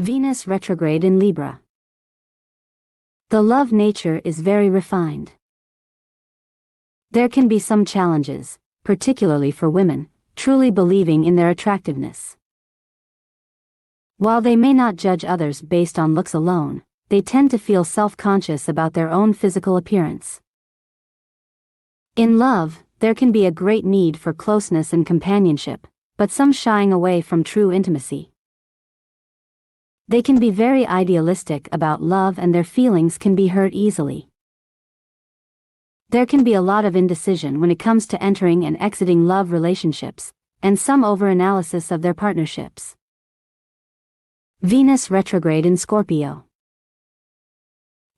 Venus retrograde in Libra. The love nature is very refined. There can be some challenges, particularly for women, truly believing in their attractiveness. While they may not judge others based on looks alone, they tend to feel self-conscious about their own physical appearance. In love, there can be a great need for closeness and companionship, but some shying away from true intimacy. They can be very idealistic about love and their feelings can be hurt easily. There can be a lot of indecision when it comes to entering and exiting love relationships, and some over-analysis of their partnerships. Venus retrograde in Scorpio.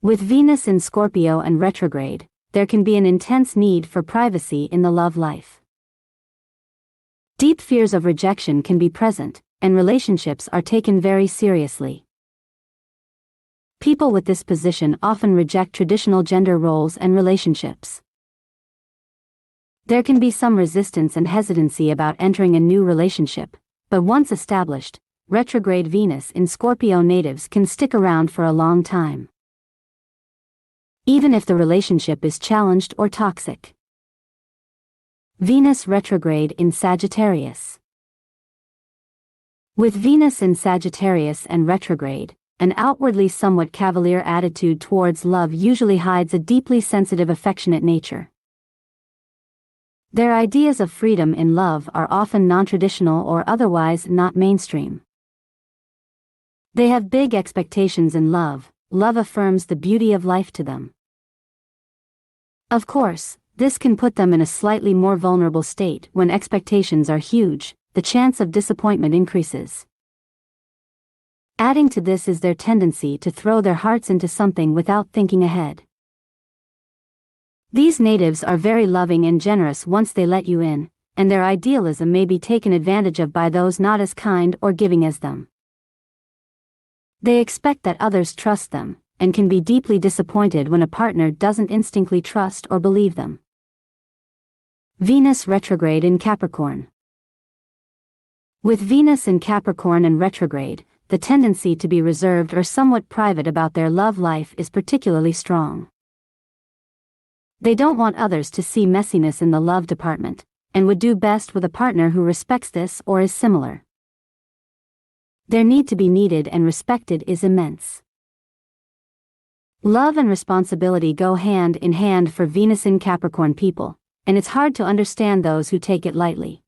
With Venus in Scorpio and retrograde, there can be an intense need for privacy in the love life. Deep fears of rejection can be present, and relationships are taken very seriously. People with this position often reject traditional gender roles and relationships. There can be some resistance and hesitancy about entering a new relationship, but once established, retrograde Venus in Scorpio natives can stick around for a long time, even if the relationship is challenged or toxic. Venus retrograde in Sagittarius. With Venus in Sagittarius and retrograde, an outwardly somewhat cavalier attitude towards love usually hides a deeply sensitive, affectionate nature. Their ideas of freedom in love are often non-traditional or otherwise not mainstream. They have big expectations in love. Love affirms the beauty of life to them. Of course, this can put them in a slightly more vulnerable state. When expectations are huge, the chance of disappointment increases. Adding to this is their tendency to throw their hearts into something without thinking ahead. These natives are very loving and generous once they let you in, and their idealism may be taken advantage of by those not as kind or giving as them. They expect that others trust them, and can be deeply disappointed when a partner doesn't instinctively trust or believe them. Venus retrograde in Capricorn. With Venus in Capricorn and retrograde, the tendency to be reserved or somewhat private about their love life is particularly strong. They don't want others to see messiness in the love department, and would do best with a partner who respects this or is similar. Their need to be needed and respected is immense. Love and responsibility go hand in hand for Venus in Capricorn people, and it's hard to understand those who take it lightly.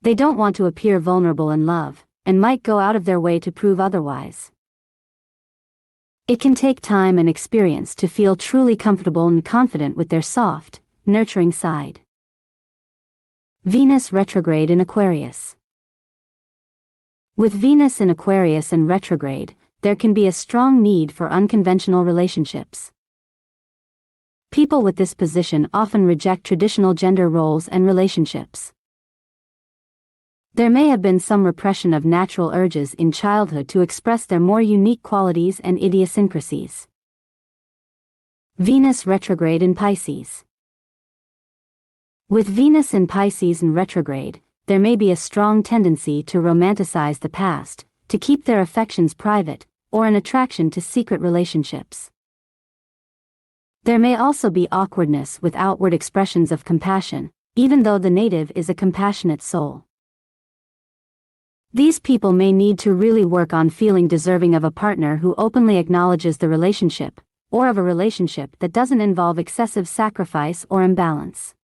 They don't want to appear vulnerable in love, and might go out of their way to prove otherwise. It can take time and experience to feel truly comfortable and confident with their soft, nurturing side. Venus retrograde in Aquarius. With Venus in Aquarius and retrograde, there can be a strong need for unconventional relationships. People with this position often reject traditional gender roles and relationships. There may have been some repression of natural urges in childhood to express their more unique qualities and idiosyncrasies. Venus retrograde in Pisces. With Venus in Pisces and retrograde, there may be a strong tendency to romanticize the past, to keep their affections private, or an attraction to secret relationships. There may also be awkwardness with outward expressions of compassion, even though the native is a compassionate soul. These people may need to really work on feeling deserving of a partner who openly acknowledges the relationship, or of a relationship that doesn't involve excessive sacrifice or imbalance.